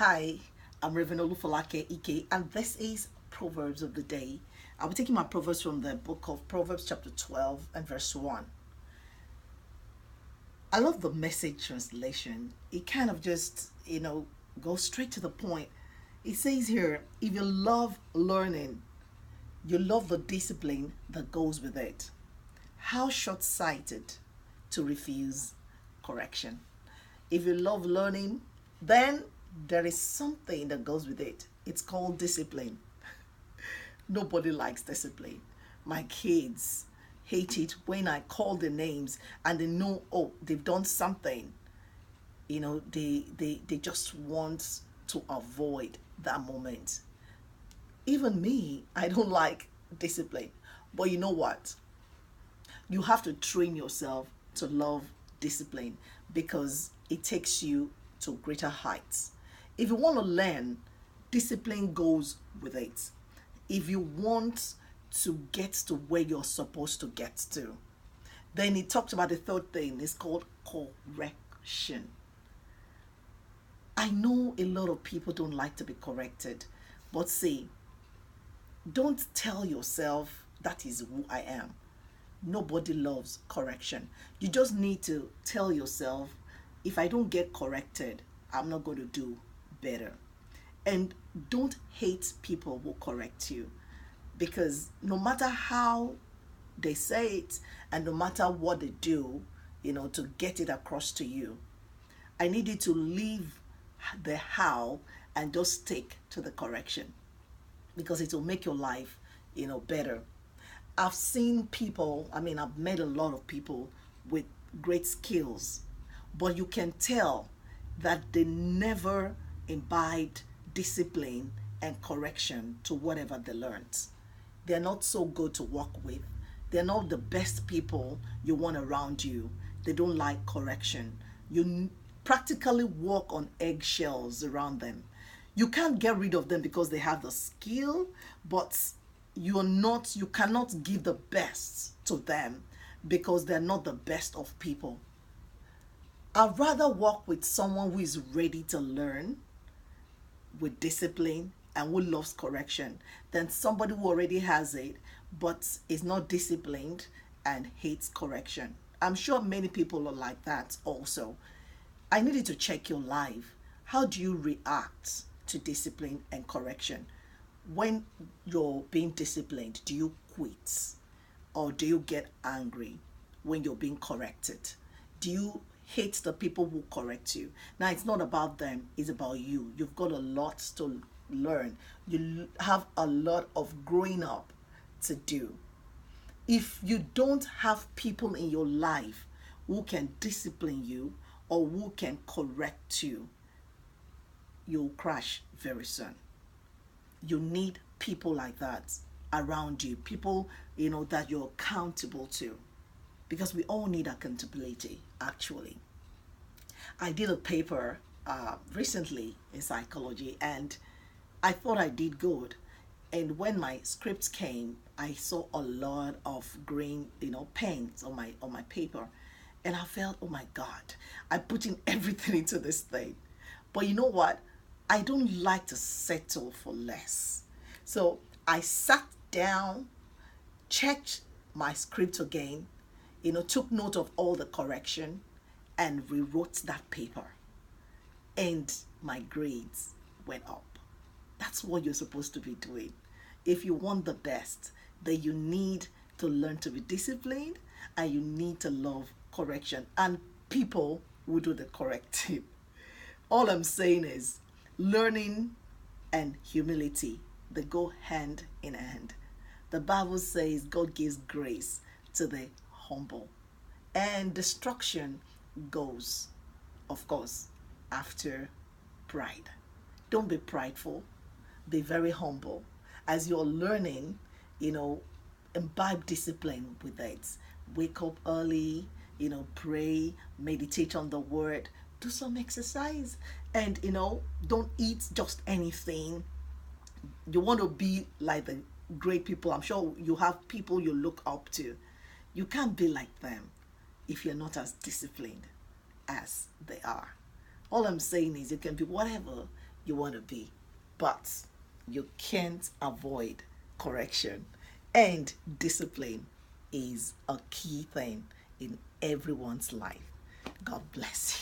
Hi, I'm Reverend Olufalake Ike, and this is Proverbs of the Day. I'll be taking my Proverbs from the book of Proverbs, chapter 12, and verse 1. I love the message translation. It kind of just, goes straight to the point. It says here, if you love learning, you love the discipline that goes with it. How short sighted to refuse correction. If you love learning, then there is something that goes with it. It's called discipline. Nobody likes discipline. My kids hate it when I call the names and they know, oh, they've done something. They just want to avoid that moment. Even me, I don't like discipline. But you know what? You have to train yourself to love discipline because it takes you to greater heights. If you want to learn, discipline goes with it. If you want to get to where you're supposed to get to, then he talked about the third thing. It's called correction. I know a lot of people don't like to be corrected, but see, don't tell yourself that is who I am. Nobody loves correction. You just need to tell yourself, if I don't get corrected, I'm not going to do better. And don't hate people who correct you, because no matter how they say it and no matter what they do, to get it across to you, I need you to leave the how and just stick to the correction because it will make your life, better. I've seen people, I've met a lot of people with great skills, but you can tell that they never imbibed discipline and correction to whatever they learned. They're not so good to work with. They're not the best people you want around you. They don't like correction. You practically walk on eggshells around them. You can't get rid of them because they have the skill, but you cannot give the best to them because they're not the best of people. I'd rather work with someone who is ready to learn with discipline and who loves correction than somebody who already has it but is not disciplined and hates correction. I'm sure many people are like that also. I needed to check your life. How do you react to discipline and correction? When you're being disciplined, do you quit? Or do you get angry when you're being corrected? Do you hate the people who correct you? Now, it's not about them, it's about you. You've got a lot to learn. You have a lot of growing up to do. If you don't have people in your life who can discipline you or who can correct you, you'll crash very soon. You need people like that around you, people, that you're accountable to, because we all need accountability, actually. I did a paper recently in psychology and I thought I did good. And when my scripts came, I saw a lot of green, paint on my paper. And I felt, oh my God, I put in everything into this thing. But you know what? I don't like to settle for less. So I sat down, checked my script again, took note of all the correction and rewrote that paper. And my grades went up. That's what you're supposed to be doing. If you want the best, then you need to learn to be disciplined and you need to love correction. And people will do the correcting. All I'm saying is learning and humility, they go hand in hand. The Bible says God gives grace to the humble, and destruction goes, of course, after pride. Don't be prideful, be very humble. As you're learning, imbibe discipline with it. Wake up early, pray, meditate on the word, do some exercise, and don't eat just anything. You want to be like the great people. I'm sure you have people you look up to. You can't be like them if you're not as disciplined as they are. All I'm saying is you can be whatever you want to be, but you can't avoid correction. And discipline is a key thing in everyone's life. God bless you.